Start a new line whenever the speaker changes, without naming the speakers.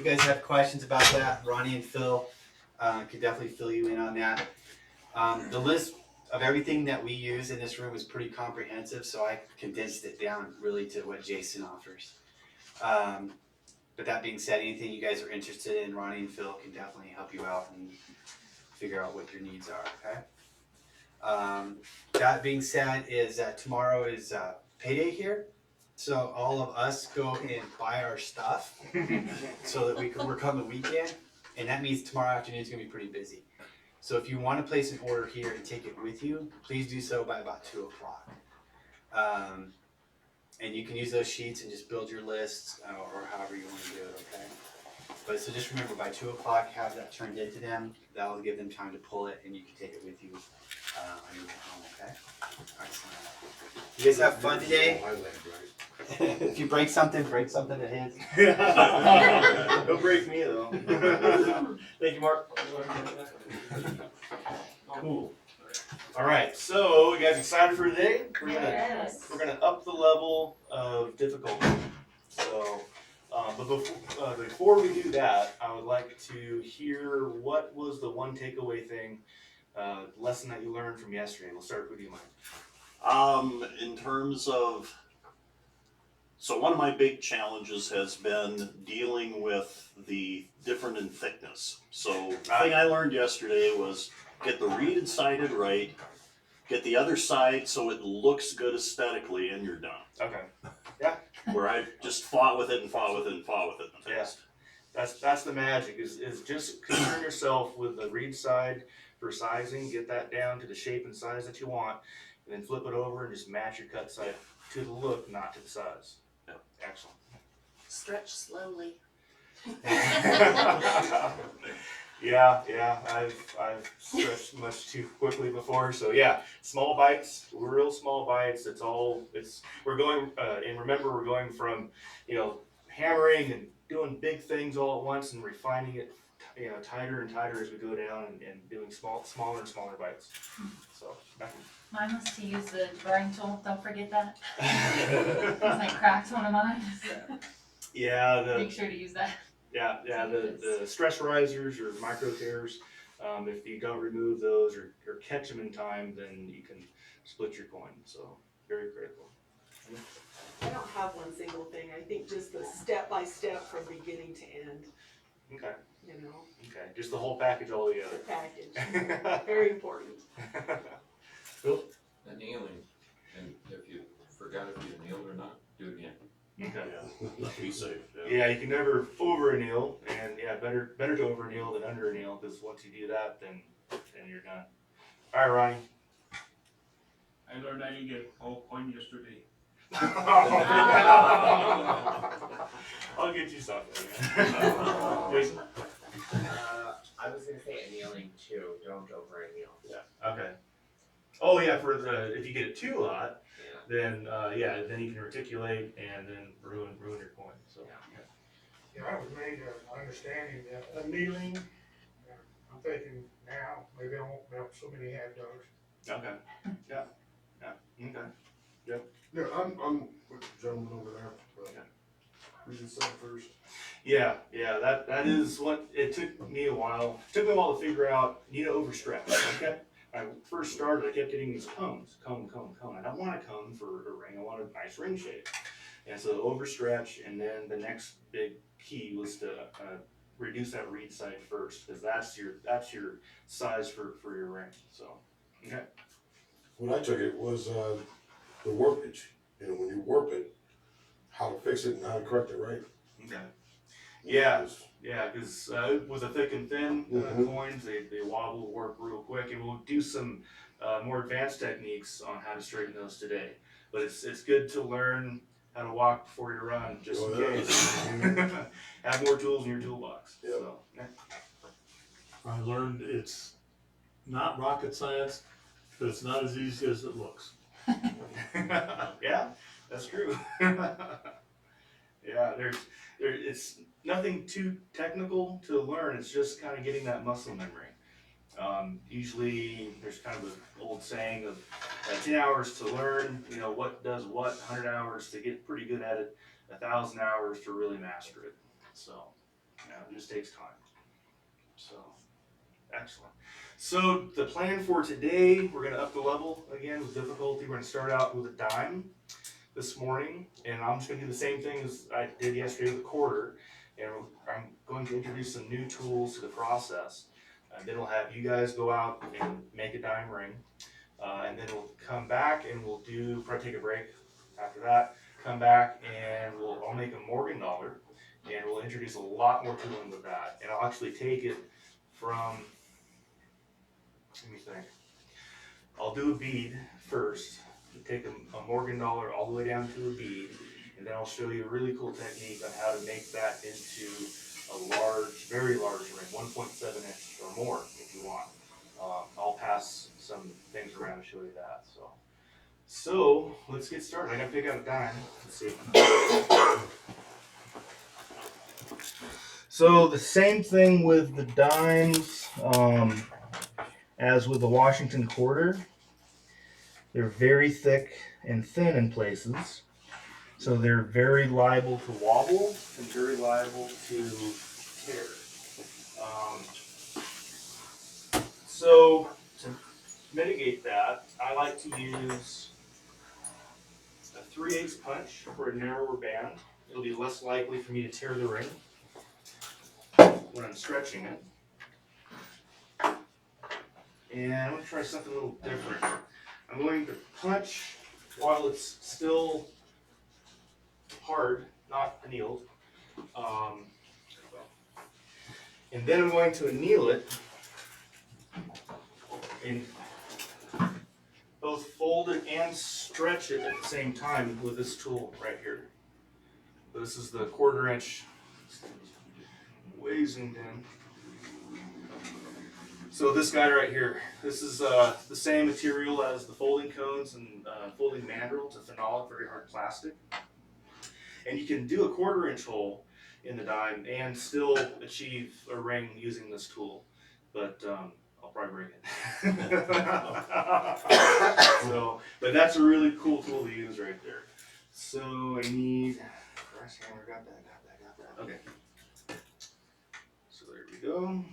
guys have questions about that, Ronnie and Phil could definitely fill you in on that. The list of everything that we use in this room is pretty comprehensive, so I condensed it down really to what Jason offers. But that being said, anything you guys are interested in, Ronnie and Phil can definitely help you out and figure out what your needs are, okay? That being said, is that tomorrow is payday here. So all of us go and buy our stuff so that we can work on the weekend. And that means tomorrow afternoon is going to be pretty busy. So if you want to place an order here and take it with you, please do so by about 2 o'clock. And you can use those sheets and just build your lists or however you want to do it, okay? But so just remember, by 2 o'clock, have that turned into them. That will give them time to pull it, and you can take it with you on your way home, okay? Excellent. You guys have fun today? If you break something at his.
Don't break me, though. Thank you, Mark. Cool. All right, so you guys excited for today? We're gonna up the level of difficulty. So, but before we do that, I would like to hear what was the one takeaway thing, lesson that you learned from yesterday. We'll start with you, Mike.
In terms of, so one of my big challenges has been dealing with the different in thickness. So the thing I learned yesterday was get the reed and sided right, get the other side so it looks good aesthetically, and you're done.
Okay. Yeah.
Where I just fought with it and fought with it and fought with it in the past.
That's the magic is just concern yourself with the reed side for sizing, get that down to the shape and size that you want, and then flip it over and just match your cut side to the look, not to the size.
Yep.
Excellent.
Stretch slowly.
Yeah, I've stretched much too quickly before. So yeah, small bites, real small bites. We're going and remember we're going from hammering and doing big things all at once and refining it tighter and tighter as we go down and doing smaller and smaller bites. So
mine was to use the burring tool. Don't forget that. Because I cracked one of mine.
Yeah,
make sure to use that.
Yeah, the stress risers or micro tears, if you don't remove those or catch them in time, then you can split your coin. So very critical.
I don't have one single thing. I think just the step by step from beginning to end.
Okay.
Okay,
just the whole package all
the
together.
package. Very important.
Cool.
The kneeling, and if you forgot if you kneeled or not, do it again.
Okay.
Yeah, be safe.
Yeah, you can never over anneal, and yeah, better to over anneal than under anneal, because once you do that, then you're done. All right, Ronnie.
I learned I didn't get all coin yesterday.
I'll get you something. Jason?
I was gonna say annealing too. Don't over anneal.
Yeah. Okay. Oh yeah, if you get it too hot, then then you can reticulate and then ruin your coin. So
Yeah, I was made understanding that annealing. I'm thinking now maybe I won't melt so many hot dogs.
Okay. Yeah. Okay.
Yeah, I'm with the gentleman over there. But we can say first.
Yeah, that is what it took me a while. It took me a while to figure out. You need to overstretch. Okay. When I first started, I kept getting these cones, cone. I don't want a cone for a ring. I want a nice ring shape. And so overstretch, and then the next big key was to reduce that reed side first, because that's your size for your ring. So, okay.
When I took it was the warpage. When you warp it, how to fix it and how to correct it right.
Okay. Yeah, because with the thick and thin coins, they wobble, warp real quick, and we'll do some more advanced techniques on how to straighten those today. But it's good to learn how to walk before you run, just in case. Have more tools in your toolbox.
Yep.
So, yeah.
I learned it's not rocket science, but it's not as easy as it looks.
Yeah, that's true. Yeah, it's nothing too technical to learn. It's just kind of getting that muscle memory. Usually there's kind of an old saying of 10 hours to learn, what does what, 100 hours to get pretty good at it, 1,000 hours to really master it. So, yeah. it just takes time. So, excellent. So the plan for today, we're gonna up the level again with difficulty. We're gonna start out with a dime this morning, and I'm just gonna do the same thing as I did yesterday with a quarter. And I'm going to introduce some new tools to the process. And then we'll have you guys go out and make a dime ring. And then we'll come back and we'll probably take a break after that. Come back and I'll make a Morgan dollar, and we'll introduce a lot more tooling with that. And I'll actually take it from, let me think. I'll do a bead first. Take a Morgan dollar all the way down to a bead, and then I'll show you a really cool technique on how to make that into a large, very large ring, 1.7 inch or more if you want. I'll pass some things around to show you that. So let's get started. I gotta pick out a dime. Let's see. So the same thing with the dimes as with the Washington quarter. They're very thick and thin in places, so they're very liable to wobble and very liable to tear. So to mitigate that, I like to use a 3/8 punch for a narrower band. It'll be less likely for me to tear the ring when I'm stretching it. And I'm going to try something a little different. I'm going to punch while it's still hard, not annealed. And then I'm going to anneal it and both fold it and stretch it at the same time with this tool right here. This is the 1/4 inch, way zoomed in. So this guy right here, this is the same material as the folding cones and folding mandrel. It's a phenolic, very hard plastic. And you can do a 1/4 inch hole in the dime and still achieve a ring using this tool. But I'll probably break it. But that's a really cool tool to use right there. So I need, brass hammer, got that. Okay. So there we go.